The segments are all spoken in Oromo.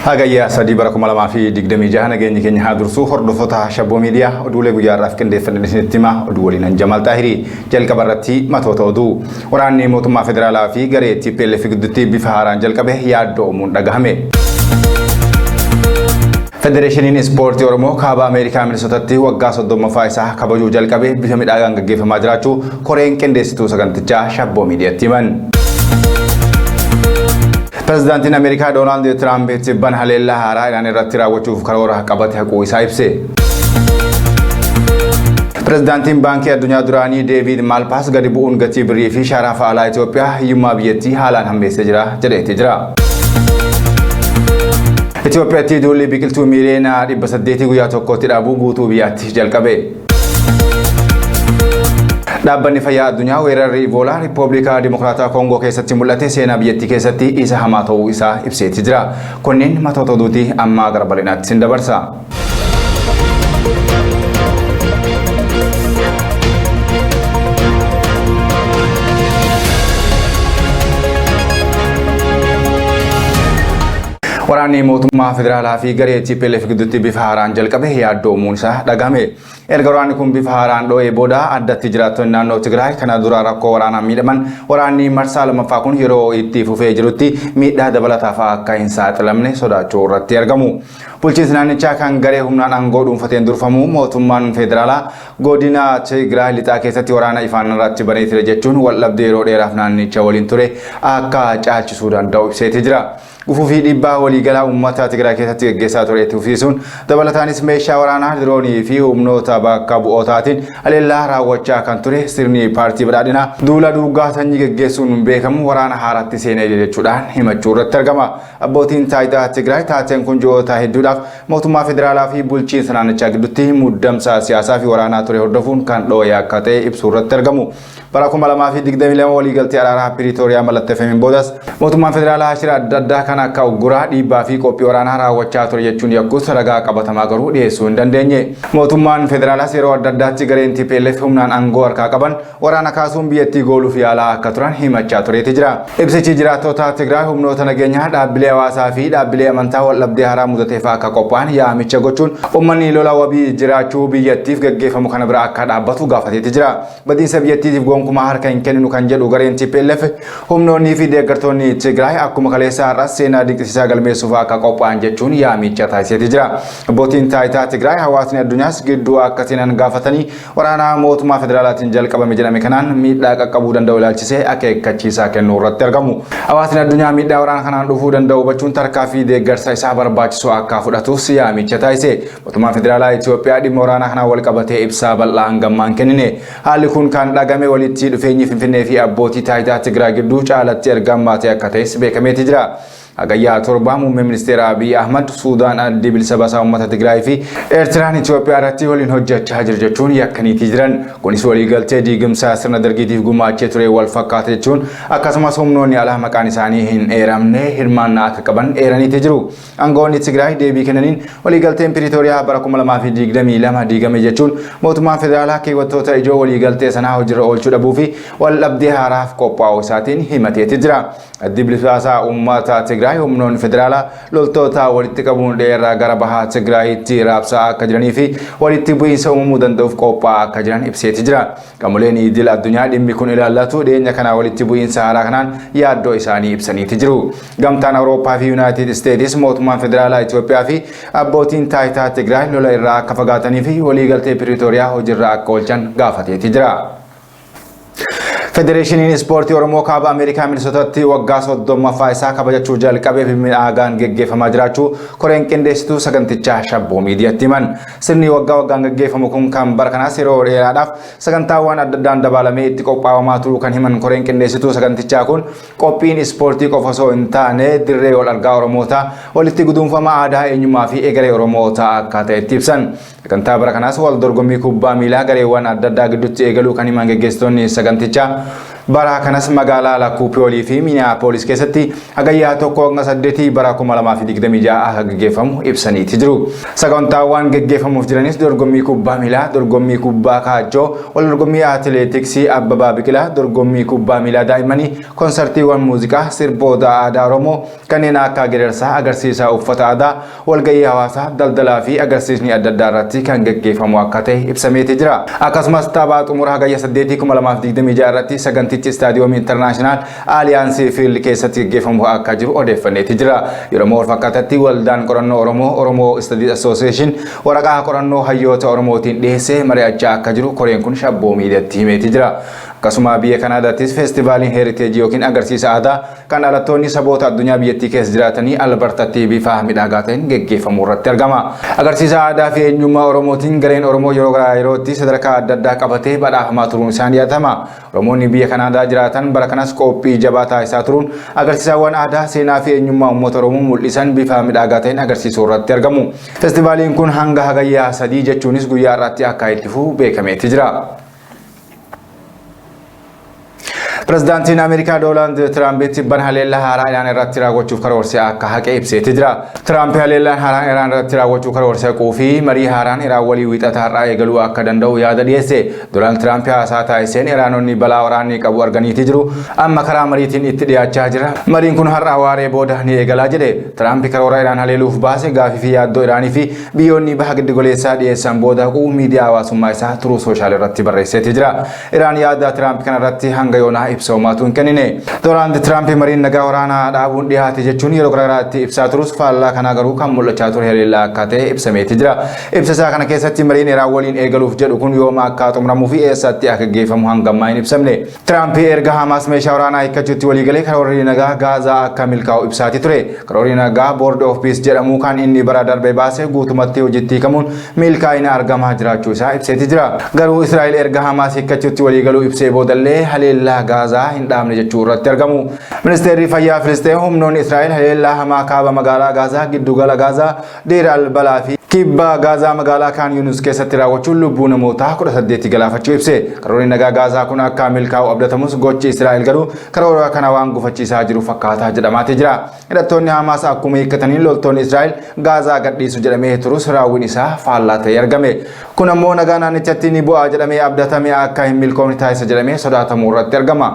Hagayya sadii bara 2026 nageenyi keenya haa dursuu hordoftoota Shabboo Miidiyaa oduulee guyyaarraaf qindeeffannee isinitti hima oduu waliin Jamaal Xaahirii jalqaba irratti matoota oduu waraanni mootummaa federaalaa fi garee TPLF gidduutti bifa haaraan jalqabe yaaddoomuun dhagahame. Federeeshiniin Ispoortii Oromoo kaaba Ameerikaa Minisootaatti waggaa 30ffaa isaa kabajuu jalqabe bifa midhaagaan gaggeeffamaa jiraachuu koreen qindeessituu sagantichaa Shabboo Miidiyaatti himan. Prezidaantiin Ameerikaa Doonaald Tiraamp tibban haleellaa haaraa Iraan irratti raawwachuuf karoora qabate haquu isaa ibse. Prezidaantiin Baankii Addunyaa duraanii Deevid Maalpaas gadi bu'uun gatii birrii fi sharafa alaa Itoophiyaa hiyyummaa biyyattii haalaan hammeessee jira jedheetti jira. Itoophiyaatti duulli biqiltuu miiliyoona 800 guyyaa tokkotti dhaabuu guutuu biyyaatti jalqabe. Dhaabbanni fayyaa addunyaa weerarri Iboolaa Riippaabilikaa Dimokiraataa Koongoo keessatti mul'ate seenaa biyyattii keessatti isa hamaa ta'uu isaa ibseetti jira. Kunneen matoota oduuti amma gara bal'inaatti sin dabarsa. Waraanni mootummaa federaalaa fi garee TPLF gidduutti bifa haaraan jalqabe yaaddoomuun isaa dhagahame. Erga waraanni kun bifa haaraan dho'ee booda addatti jiraattonni naannoo Tigraay kana dura rakkoo waraanaan miidhaman waraanni marsaa lammaffaa kun yeroo itti fufee jirutti miidhaa dabalataaf akka hin saaxilamne sodaachuu irratti argamu. Bulchiinsi naannichaa kan garee humnaan aangoo dhuunfateen durfamu mootummaan federaalaa godina Tigraay lixaa keessatti waraana ifaan irratti banee ture jechuun waldhabdee yeroo dheeraaf naannicha waliin ture akka caalchisuu danda'u ibseetti jira. Gufuu fi dhiibbaa waliigalaa uummata Tigraay keessatti gaggeessaa ture itti fufsiisuun dabalataanis meeshaa waraanaa diroonii fi humnoota bakka bu'ootaatiin haleellaa raawwachaa kan ture sirni paartii badhaadhinaa duula duugaa sanyii gaggeessuun beekamu waraana haaraatti seenee jechuudhaan himachuu irratti argama. Abbootiin taayitaa Tigraay taateen kun ji'oota hedduudhaaf mootummaa federaalaa fi bulchiinsa naannichaa gidduutti muddamsa siyaasaa fi waraanaa ture hordofuun kan dho'ee akka ta'e ibsuu irratti argamu. Bara 2022 waliigaltee araaraa Piriitooriyaa mallatteeffameen boodas mootummaan federaalaa shira adda addaa kan akka ugguraa dhiibbaa fi qophii waraanaa raawwachaa ture jechuun yakkus ragaa qabatamaa garuu dhiyeessuu hin dandeenye. Mootummaan federaalaas yeroo adda addaatti gareen TPLF humnaan aangoo harkaa qaban waraana kaasuun biyyattii gooluuf yaalaa akka turan himachaa tureeti jira. Ibsichi jiraattota Tigraay humnoota nageenyaa dhaabbilee hawaasaa fi dhaabbilee amantaa waldhabdee haaraa mudateef akka qophaa'an yaamicha gochuun uummanni lola wabii jiraachuu biyyattiif gaggeeffamu kana bira akka dhaabbatu gaafateeti jira. Badiinsa biyyattiitiif gonkumaa harka hin kenninu kan jedhu gareen TPLF humnoonni fi deeggartoonni Tigraay akkuma kaleessaa har'as seenaa dinqisiisaa galmeessuuf akka qophaa'an jechuun yaamicha taasiseeti jira. Abbootiin taayitaa Tigraay hawaasni addunyaas gidduu akka seenan gaafatanii waraana mootummaa federaalaatiin jalqabame jedhame kanaan miidhaa qaqqabuu danda'u ilaalchisee akeekkachiisaa kennuu irratti argamu. Hawaasni addunyaa miidhaa waraana kanaan dhufuu danda'u hubachuun tarkaanfii deeggarsa isaa barbaachisu akka fudhatus yaamicha taasise. Mootummaan federaalaa Itoophiyaa dhimma waraana kanaan wal qabatee ibsaa bal'aa hangammaan kennine. Haalli kun kan dhagame walitti dhufeenyi Finfinnee fi abbootii taayitaa Tigraay gidduu caalatti ergamaa ta'e akka ta'es beekameeti jira. Hagayyaa torba muummee ministeera Abiy Ahmad Suudaan addi bilisa baasaa uummata Tigraay fi Eertiraan Itoophiyaa irratti waliin hojjechaa jiru jechuun yakkaniitii jiran. Kunis waliigaltee diigimsaa sirna dargiitiif gumaachee ture wal fakkaata jechuun akkasumas humnoonni alaa maqaan isaanii hin eeramne hirmaannaa akka qaban eeraniitii jiru. Aangawoonni Tigraay deebii kennaniin waliigalteen Piriitooriyaa bara 2022 diigame jechuun mootummaan federaalaa keewwattoota ijoo waliigaltee sanaa hojiirra oolchuu dhabuu fi waldhabdee haaraaf qophaa'uu isaatiin himateeti jira. Addi bilisa baasaa uummata Tigraay humnoonni federaalaa loltoota walitti qabuun dheeraa gara bahaa Tigraayitti raabsaa akka jiranii fi walitti bu'iinsa uumamuu danda'uuf qophaa'aa akka jiran ibseeti jira. Qaamoleen idil addunyaa dhimmi kun ilaallatu dhiyeenya kana walitti bu'iinsa haaraa kanaan yaaddoo isaanii ibsaniiti jiru. Gamtaan Awurooppaa fi Yuunaayitid Isteetis mootummaan federaalaa Itoophiyaa fi abbootiin taayitaa Tigraay lola irraa akka fagaatanii fi waliigaltee Piriitooriyaa hojiirra akka oolchan gaafateeti jira. Federeeshiniin Ispoortii Oromoo kaaba Ameerikaa Minisootaatti waggaa 30ffaa isaa kabajachuu jalqabee bifa midhaagaan gaggeeffamaa jiraachuu koreen qindeessituu sagantichaa Shabboo Miidiyaatti himan. Sirni waggaan gaggeeffamu kun kan bara kanaas yeroo dheeraadhaaf sagantaawwan adda addaan dabalamee itti qophaawamaa turuu kan himan koreen qindeessituu sagantichaa kun qophiin ispoortii qofa osoo hin taane dirree wal argaa Oromootaa walitti guduunfama aadaa eenyummaa fi egeree Oromootaa akka ta'etti ibsan. Sagantaa bara kanaas wal dorgommii kubbaa miilaa gareewwan adda addaa gidduutti eegaluu kan himan gaggeessitoonni sagantichaa bara kanas magaalaa Lakuupiyoolii fi Minneapolis keessatti hagayyaa tokko hanga 8 bara 2026 akka gaggeeffamu ibsaniiti jiru. Sagantaawwan gaggeeffamuuf jiranis dorgommii kubbaa miilaa, dorgommii kubbaa kaachoo, wal dorgommii atileetiksii Abbabaa Biqilaa, dorgommii kubbaa miilaa daa'immanii, konsertiiwwan muuziqaa, sirboota aadaa Oromoo kanneen akka geerarsaa, agarsiisa uffata aadaa, walgahii hawaasaa, daldalaa fi agarsiisni adda addaa irratti kan gaggeeffamu akka ta'e ibsameeti jira. Akkasumas taphaa xumura hagayya 8 2026 irratti sagantichi Staadiyoomii Intarnaashinaal Aaliyaansii Fiildi keessatti gaggeeffamu akka jiru odeeffanneeti jira. Yeroo wal fakkaatatti waldaan qorannoo Oromoo Studies Association waraqaa qorannoo hayyoota Oromootiin dhiyeessee mari'achaa akka jiru koreen kun shabboo miidiyaatti himeeti jira. Akkasuma biyya Kanaadaattis feestivaaliin Heritage yookiin agarsiisa aadaa kan dhalattoonni saboota addunyaa biyyattii keessa jiraatanii Albertatti bifa miidhagaa ta'een gaggeeffamu irratti argama. Agarsiisa aadaa fi eenyummaa Oromootiin gareen Oromoo yeroo yerootti sadarkaa adda addaa qabatee badhaafamaa turuun isaan yaadama. Oromoonni biyya Kanaadaa jiraatan bara kanas qophii jabaa taasisaa turuun agarsiisawwan aadaa, seenaa fi eenyummaa uummata Oromoo mul'isan bifa miidhagaa ta'een agarsiisuu irratti argamu. Feestivaaliin kun hanga hagayyaa 3 jechuunis guyyaa irratti akka itti fufu beekameeti jira. Pirezidaantiin Ameerikaa Doonaald Tiraamp ban haleellaa haaraa Iraan irratti raawwachuuf karoorse akka haqee ibseeti jira. Tiraamp haleellaan haaraa Iraan irratti raawwachuuf karoorse quufii marii haaraan Iraan walii wiixata har'aa eegaluu akka danda'u yaada dhiyeesse. Doonaald Tiraamp haasaa taasiseen Iraanonni balaa waraanii qabu arganiiti jiru. Amma karaa mariitiin itti dhiyaachaa jira. Mariin kun har'aa waaree booda ni eegalaa jedhe. Tiraamp karoora Iraan haleeluuf baase gaafii fi yaaddoo Iraanii fi biyyoonni baha giddugoleessaa dhiyeessan booda quu miidiyaa hawaasummaa isaa turuu sooshaal irratti barreesseeti jira. Iraan yaada Tiraamp kanarratti hanga yoonaa ibsoomaatuun kennine. Doonaald Tiraamp mariin nagaa waraanaa dhaabuun dhiyaate jechuun yeroo garaagaraatti ibsaa turus faallaa kana garuu kan mul'achaa ture haleellaa akka ta'e ibsameeti jira. Ibsasaa kana keessatti mariin Iraan waliin eegaluuf jedhu kun yooma akka xumuramuu fi eessatti akka gaggeeffamu hangammaa hin ibsamne. Tiraamp erga Hamaas meeshaa waraanaa hiikkachuutti waliigalee karoorri nagaa Gaazaa akka milkaa'u ibsaati ture. Karoorri nagaa Board of Peace jedhamu kan inni bara darbe baase guutumatti hojiitti hiikamuun milkaa'ina argamaa jiraachuu isaa ibseeti jira. Garuu Israa'el erga Hamaas hiikkachuutti waliigaluu ibsee boodallee haleellaa Gaazaa hin dhaabne jechuu irratti argamu. Ministeerri fayyaa Filisxeem humnoonni Israa'el haleellaa hamaa kaaba magaalaa Gaazaa, giddugala Gaazaa, Deir al-Balaa fi kibba Gaazaa magaalaa Kaan Yuunus keessatti raawwachuun lubbuu namoota 18 galaafachuu ibse. Karoorri nagaa Gaazaa kun akka milkaa'u abdatamus gochi Israa'el garuu karoora kana waan gufachiisaa jiru fakkaataa jedhamaati jira. Hidhattoonni Hamaas akkuma hiikkataniin loltoonni Israa'el Gaazaa gadhiisu jedhamee turus raawwiin isaa faallaa ta'ee argame. Kun ammoo nagaa naannichatti ni bu'aa jedhamee abdatame akka hin milkoomne taasisa jedhamee sodaatamuu irratti argama.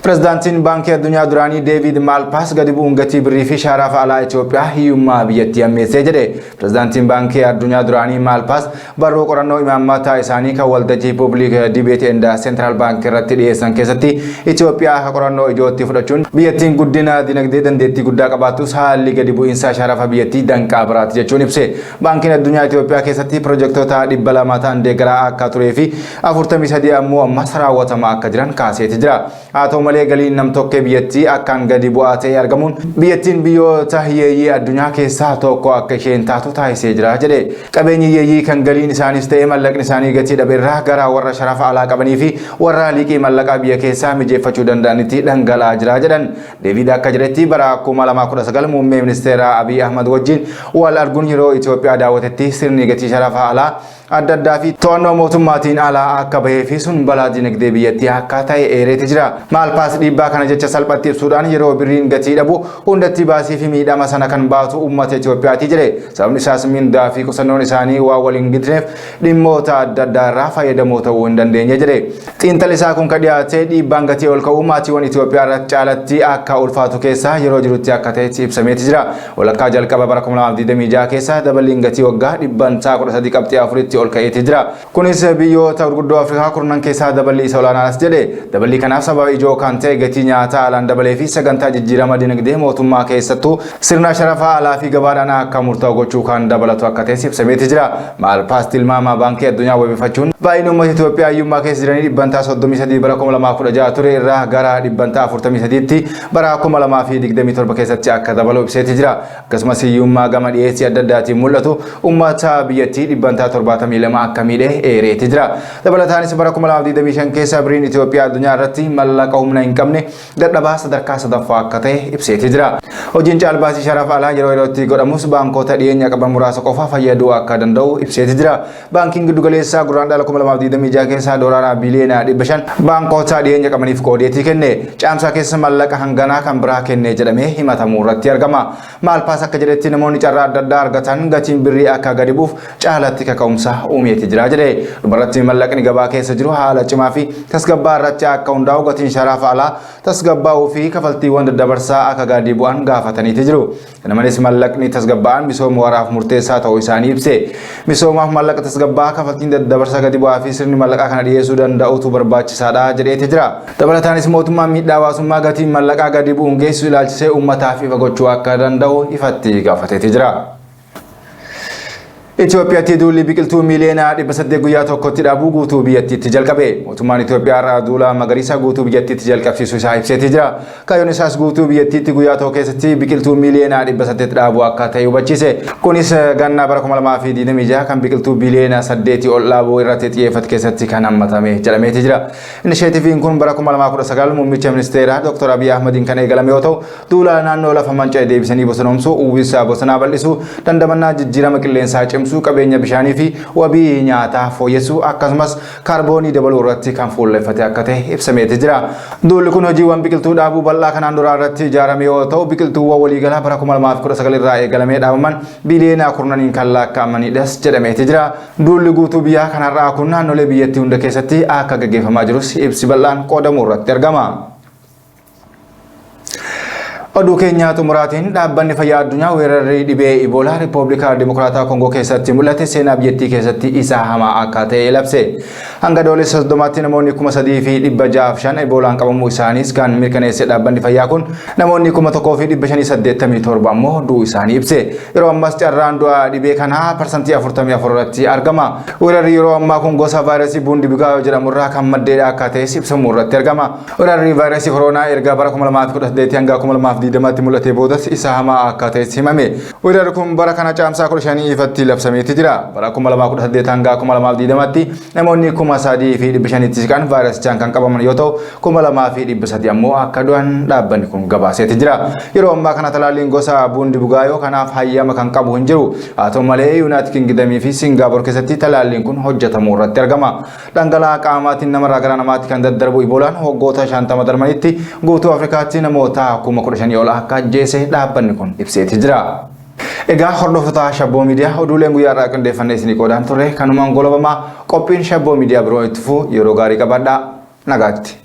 Pirezidaantiin Baankii Addunyaa duraanii Deevid Maalpaas gadi bu'uun gatii birrii fi sharafa alaa Itoophiyaa hiyyummaa biyyattii ammeessee jedhe. Pirezidaantiin Baankii Addunyaa duraanii Maalpaas barruu qorannoo imaammataa isaanii kan waltajjii Public Debate and Central Bank irratti dhiyeessan keessatti Itoophiyaa akka qorannoo ijootti fudhachuun biyyattiin guddina dinagdee dandeettii guddaa qabaattus haalli gadi bu'iinsa sharafa biyyattii danqaa biraati jechuun ibse. Baankiin Addunyaa Itoophiyaa keessatti pirojektoota 200 ta'an deeggaraa akka turee fi 43 ammoo ammas raawwatamaa akka jiran kaaseeti jira. Malee galiin nam-tokkee biyyattii akkaan gadi bu'aa ta'ee argamuun biyyattiin biyyoota hiyyeeyyii addunyaa keessaa tokko akka isheen taatu taasisee jira jedhe. Qabeenyi hiyyeeyyii kan galiin isaanis ta'ee mallaqni isaanii gatii dhabeerraa gara warra sharafa alaa qabanii fi warra liqii mallaqaa biyya keessaa mijeeffachuu danda'anitti dhangala'aa jira jedhan. Deevid akka jedhetti bara 2019 muummee ministeera Abiy Ahmad wajjin wal arguun yeroo Itoophiyaa daawwatetti sirni gatii sharafa alaa adda addaa fi to'annoo mootummaatiin alaa akka bahee fi sun balaa dinagdee biyyattii akka ta'e eereeti jira. Maalpaas dhiibbaa kana jecha salphatti ibsuudhaan yeroo birriin gatii dhabu hundatti baasii fi miidhama sana kan baatu uummata Itoophiyaati jedhe. Sababni isaas mindaa fi qusannoon isaanii waa waliin gidneef dhimmoota adda addaa irraa fayyadamoo ta'uu hin dandeenye jedhe. Xiinxalli isaa kun kan dhiyaate dhiibbaan gatii ol ka'uu maatiiwwan Itoophiyaa irratti caalatti akka ulfaatu keessaa yeroo jirutti akka ta'etti ibsameeti jira. Walakkaa jalqaba bara 2026 keessa dabaliin gatii waggaa 13.4 ol ka'eeti jira. Kunis biyyoota gurguddoo Afrikaa kurnan keessaa dabalii isa olaanaas jedhe. Dabalii kanaaf sababa ijoo kan ta'e gatii nyaataa alaan dabalee fi sagantaa jijjiirama dinagdee mootummaa keessattuu sirna sharafa alaa fi gabaadhaan akka murtaa'u gochuu kan dabalatu akka ta'e ibsameeti jira. Maalpaas tilmaama Baankii Addunyaa wabeeffachuun baay'inni uummata Itoophiyaa hiyyummaa keessa jiranii 33 bara 2016 ture irraa gara 43tti bara 2027 keessatti akka dabalu ibseeti jira. Akkasumas hiyyummaa gama dhiyeessii adda addaatiin mul'atu uummata biyyattii 72 akka miidhe eereeti jira. Dabalataanis bara 2025 keessa biriin Itoophiyaa addunyaa irratti mallaqa humna hin qabne dadhabaa sadarkaa sadaffaa akka ta'e ibseeti jira. Hojiin caalbaasii sharafa alaa yeroo yerootti godhamus baankota dhiyeenya qaban muraasa qofa fayyaduu akka danda'u ibseeti jira. Baankiin giddu galeessaa guraandhala 2026 keessaa doolaara biliyoona 500 baankota dhiyeenya qabaniif qoodeetii kenne. Caamsaa keessa mallaqa hanganaa kan biraa kenne jedhamee himatamuu irratti argama. Maalpaas akka jedhetti namoonni carraa adda addaa argatan gatiin birrii akka gadi buuf caalatti kaka'umsa uumeeti jira jedhe. Dhumarratti mallaqni gabaa keessa jiru haala cimaa fi tasgabbaa irratti akka hundaa'u gatiin sharafa alaa tasgabbaa'uu fi kafaltiiwwan daddabarsaa akka gadi bu'an gaafataniiti jiru. Kana malees mallaqni tasgabba'an misooma waraaf murteessaa ta'uu isaanii ibse. Misoomaaf mallaqa tasgabbaa kafaltiin daddabarsaa gadi bu'aa fi sirni mallaqaa kana dhiyeessuu danda'utu barbaachisaadha jedheeti jira. Dabalataanis mootummaan miidhaa hawaasummaa gatiin mallaqaa gadi bu'uun geessu ilaalchisee uummataaf ifa gochuu akka danda'u ifatti gaafateeti jira. Itoophiyaatti duulli biqiltuu miliyoona 800 guyyaa tokkotti dhaabuu guutuu biyyattiitti jalqabe. Mootummaan Itoophiyaa irraa duula magariisa guutuu biyyattiitti jalqabsiisuu isaa ibseeti jira. Kaayyoon isaas guutuu biyyattiitti guyyaa tokko keessatti biqiltuu miliyoona 800 dhaabuu akka ta'e hubachiise. Kunis ganna bara 2026 kan biqiltuu biliyoona 8 ol dhaabuu irratti xiyyeeffate keessatti kan hammatame jedhameeti jira. Inisheetiiviin kun bara 2019 muummicha ministeeraa Dr. Abiy Ahmediin kan eegalame yoo ta'u, duula naannoo lafa manca'e deebisanii bosonomsuu, uwwisa bosonaa bal'isuu, dandamannaa jijjiirama qilleensaa cimsuu, qabeenya bishaanii fi wabii nyaataa fooyyessuu akkasumas kaarboonii dabaluu irratti kan fuulleffate akka ta'e ibsameeti jira. Duulli kun hojiiwwan biqiltuu dhaabuu bal'aa kanaan dura irratti ijaarame yoo ta'u, biqiltuuwwan waliigalaa bara 2019 irraa eegalamee dhaabaman biliyoona 10 kan lakkaa'amanidhas jedhameeti jira. Duulli guutuu biyyaa kanarraa kun naannolee biyyattii hunda keessatti akka gaggeeffamaa jirus ibsi bal'aan qoodamuu irratti argama. Oduu keenya xumuraatiin dhaabbanni fayyaa addunyaa weerarri dhibee Iboolaa Riippaabilikaa Dimokiraataa Koongoo keessatti mul'ate seenaa biyyattii keessatti isa hamaa akka ta'e labse. Hanga adoolessa 30tti namoonni 3,605 Iboolaan qabamuu isaaniis kan mirkaneesse dhaabbanni fayyaa kun namoonni 1,587 ammoo du'uu isaanii ibse. Yeroo ammas carraan du'a dhibee kanaa parsantii 44 irratti argama. Weerarri yeroo ammaa kun gosa vaayirasii buundibugaa jedhamu irraa kan maddeedha akka ta'es ibsamuu irratti argama. Weerarri vaayirasii koronaa erga bara 2018 hanga 2020tti mul'ate boodas isa hamaa akka ta'es himame. Weerarri kun bara kana caamsaa 15 ifatti labsameeti jira. Bara 2018 hanga 2020tti namoonni 3,500 kan vaayirasichaan kan qabaman yoo ta'u 2,300 ammoo akka du'an dhaabbanni kun gabaaseeti jira. Yeroo ammaa kana talaalliin gosa buundibugaa kanaaf hayyama kan qabu hin jiru. Haa ta'u malee Yuunaayitid Kingdamii fi Singaappoor keessatti talaalliin kun hojjetamuu irratti argama. Dhangala'aa qaamaatiin namarraa gara namaatti kan daddarbu Iboolaan waggoota 50 darbanitti guutuu Afrikaatti namoota 10,000 ol akka ajjeese dhaabbanni kun ibseeti jira. Egaa hordoftoota Shabboo Miidiyaa oduuleen guyyaa irraa qindeeffannee isinii qoodaan turre kanumaan goolabamaa qophiin Shabboo Miidiyaa biroo itti fufuu yeroo gaarii qabaadhaa nagaatti.